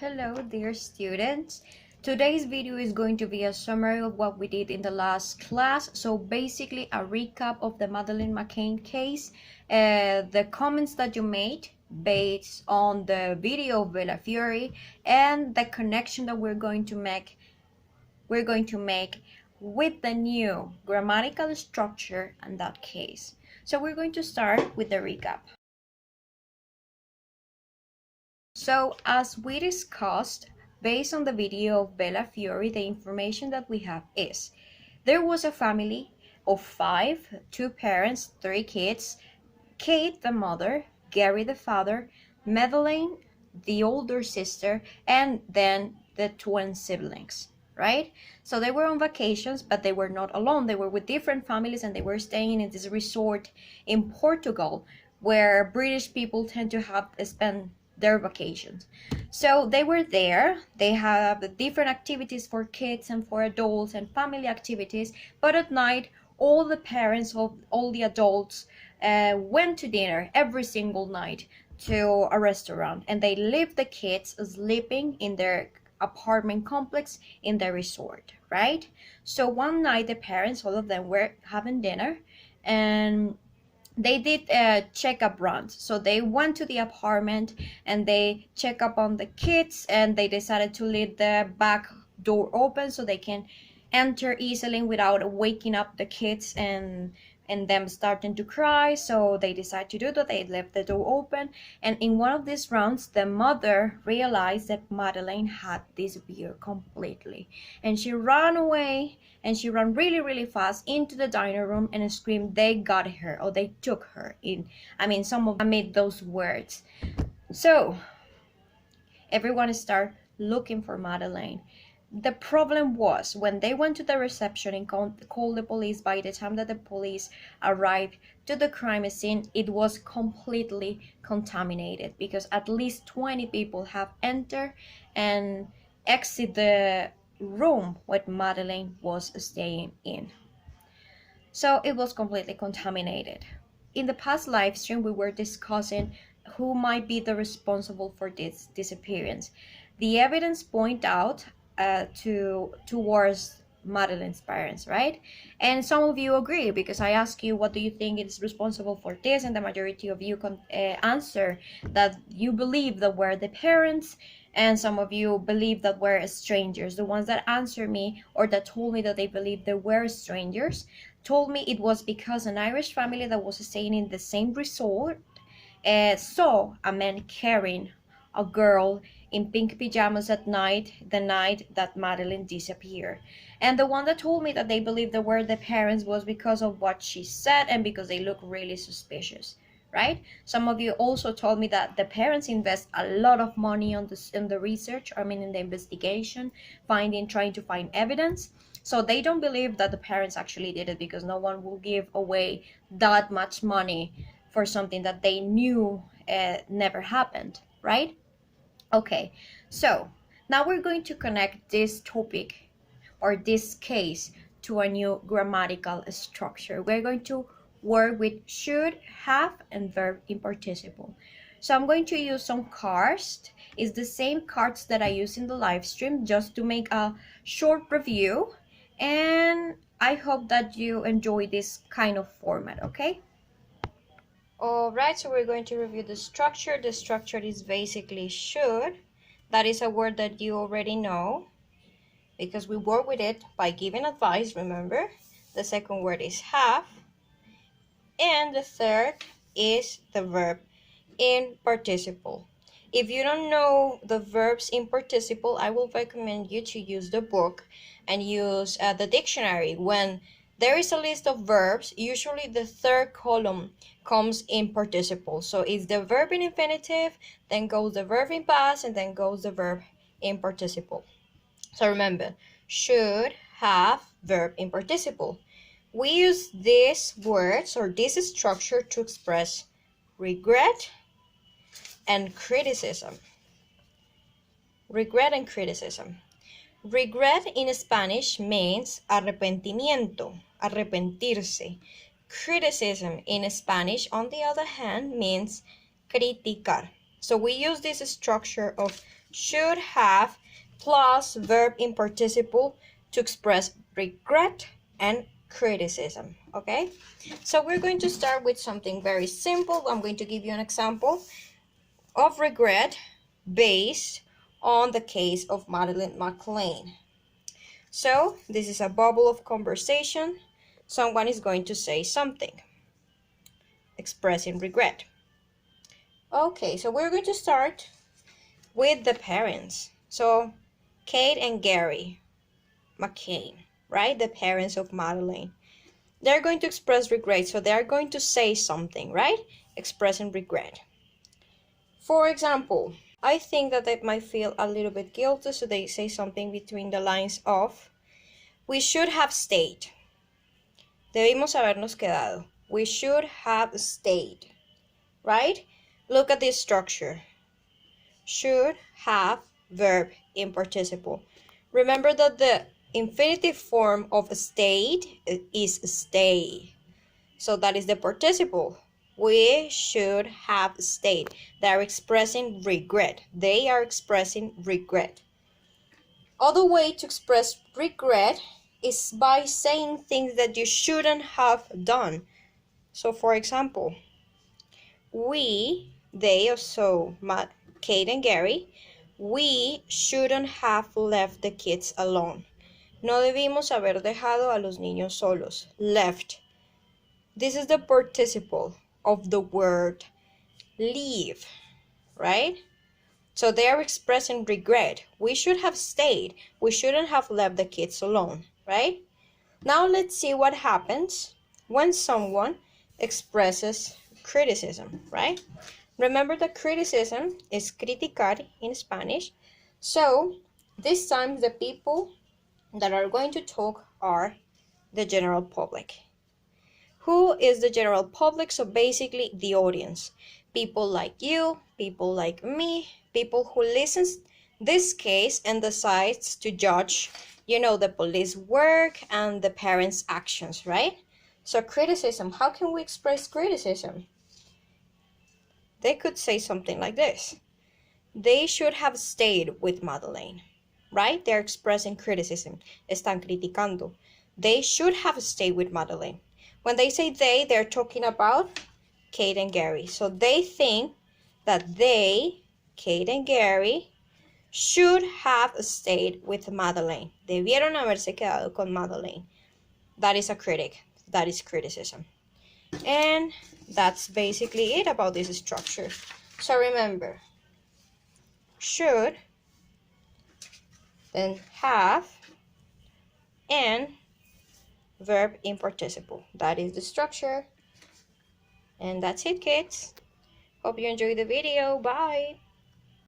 Hello dear students. Today's video is going to be a summary of what we did in the last class. So basically a recap of the Madeleine McCann case, the comments that you made based on the video of Bella Fiore, and the connection that we're going to make with the new grammatical structure in that case. So we're going to start with the recap. So as we discussed, based on the video of Bella Fiore, the information that we have is there was a family of 5, 2 parents, 3 kids, Kate the mother, Gary the father, Madeleine the older sister, and then the twin siblings, right? So they were on vacations, but they were not alone. They were with different families and they were staying in this resort in Portugal where British people tend to have spend their vacations. So they were there. They have different activities for kids and for adults and family activities, but at night all the parents of all the adults went to dinner every single night to a restaurant, and they left the kids sleeping in their apartment complex in the resort, right? So one night the parents, all of them, were having dinner, and they did checkup runs. So they went to the apartment and they check up on the kids, and they decided to leave the back door open so they can enter easily without waking up the kids and them starting to cry. So they decided to do that. They left the door open, and in one of these rounds the mother realized that Madeleine had disappeared completely, and she ran away, and she ran really fast into the dining room and screamed, "They got her," or "they took her." Some of them made those words. So everyone started looking for Madeleine. The problem was when they went to the reception and called the police. By the time that the police arrived to the crime scene, it was completely contaminated because at least 20 people have entered and exited the room where Madeleine was staying in. So it was completely contaminated. In the past live stream, we were discussing who might be the responsible for this disappearance. The evidence point out towards Madeleine's parents, right? And some of you agree because I asked you what do you think is responsible for this, and the majority of you answer that you believe that were the parents, and some of you believe that were strangers. The ones that answered me or that told me that they believed they were strangers told me it was because an Irish family that was staying in the same resort saw a man carrying a girl in pink pajamas at night, the night that Madeleine disappeared. And the one that told me that they believed they were the parents was because of what she said and because they look really suspicious, right? Some of you also told me that the parents invest a lot of money on this in the research, in the investigation, trying to find evidence. So they don't believe that the parents actually did it because no one will give away that much money for something that they knew never happened, right? Okay, so now we're going to connect this topic or this case to a new grammatical structure. We're going to work with should, have, and verb in participle. So I'm going to use some cards. It's the same cards that I use in the live stream just to make a short review, and I hope that you enjoy this kind of format, okay? Alright, so we're going to review the structure. The structure is basically should. That is a word that you already know because we work with it by giving advice, remember? The second word is have. And the third is the verb in participle. If you don't know the verbs in participle, I will recommend you to use the book and use the dictionary. When there is a list of verbs, usually the third column comes in participle. So it's the verb in infinitive, then goes the verb in past, and then goes the verb in participle. So remember, should, have, verb in participle. We use these words or this structure to express regret and criticism. Regret and criticism. Regret in Spanish means arrepentimiento, arrepentirse. Criticism in Spanish, on the other hand, means criticar. So we use this structure of should have plus verb in participle to express regret and criticism. Okay, so we're going to start with something very simple. I'm going to give you an example of regret based on the case of Madeleine McLean. So this is a bubble of conversation. Someone is going to say something expressing regret. Okay, so we're going to start with the parents. So Kate and Gary McCain, right? The parents of Madeleine. They're going to express regret, so they're going to say something, right? Expressing regret. For example, I think that they might feel a little bit guilty, so they say something between the lines of, we should have stayed. Debimos habernos quedado. We should have stayed, right? Look at this structure. Should have verb in participle. Remember that the infinitive form of stayed is stay. So that is the participle. We should have stayed. They are expressing regret. They are expressing regret. Other way to express regret is by saying things that you shouldn't have done. So for example, Kate and Gary, we shouldn't have left the kids alone. No debimos haber dejado a los niños solos. Left. This is the participle of the word leave, right? So they are expressing regret. We should have stayed. We shouldn't have left the kids alone, right? Now let's see what happens when someone expresses criticism, right? Remember that criticism is criticar in Spanish. So this time the people that are going to talk are the general public. Who is the general public? So basically the audience. People like you, people like me, people who listens this case and decides to judge, the police work and the parents' actions, right? So criticism, how can we express criticism? They could say something like this. They should have stayed with Madeleine, right? They're expressing criticism. Están criticando. They should have stayed with Madeleine. When they say they, they're talking about Kate and Gary. So they think that they, Kate and Gary, should have stayed with Madeleine. Debieron haberse quedado con Madeleine. That is a critic. That is criticism. And that's basically it about this structure. So remember, should, then have, and verb in participle. That is the structure. And that's it, kids. Hope you enjoyed the video. Bye.